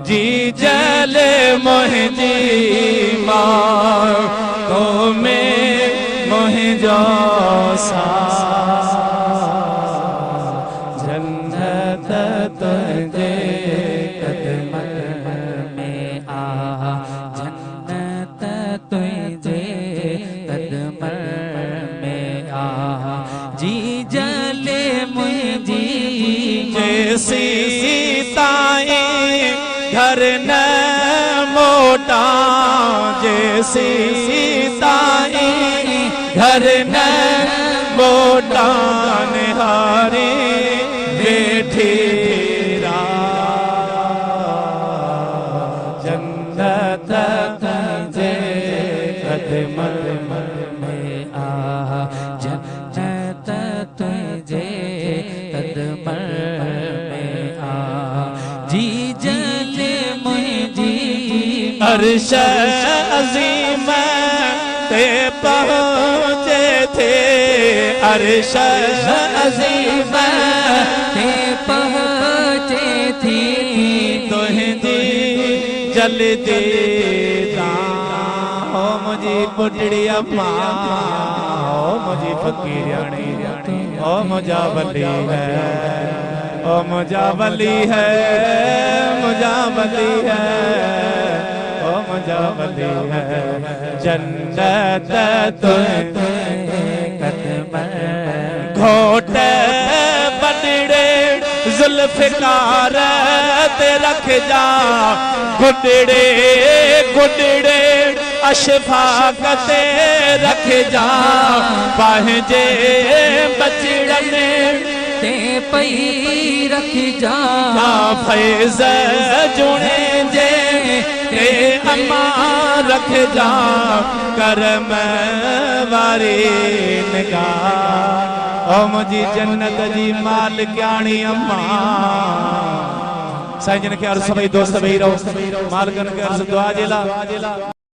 जी जले मुंहिंजी मां तो में मुंहिंजो साथ जन्नत तुंहिंजे कदमनि में आ जन्नत तुंहिंजे कदमनि में आ जी जले मुंहिंजी जैसी ताईं घर न मोटा जैसी ताईं घर न मोटा निहारे बैठी जन्नत तुझे कदमनि में आ जन्नत तुझे कदमनि में आ जी जले मुंहिंजी अर्श अज़ीम ते पहुँचे थे अर्श अज़ीम ते पहुँचे थी तुंहिंजी जल्दी हो मुझी पुटड़ी अम्मा हो मुझी फकीरानी ओ मुझा वली है ओ मुझा वली है मुझा वली है ओ मुझा वली है जन्नत तुझे कदमनि घोट बड़े जुल्फ़िकार ते रख जा गुडड़े गुडड़े अशफाक ते रख जा पंहिंजे बचड़नि ते पई रख जा फैज़ जुणे जे ते अम्मा रख जा करम वारी निगाह ओ मुझी जन्नत जी मालिकाणी अम्मा साईं जन के अर्ज़ सभई दोस्त वेही रहो मालिकनि खे अर्ज़ दुआ जे लाइ।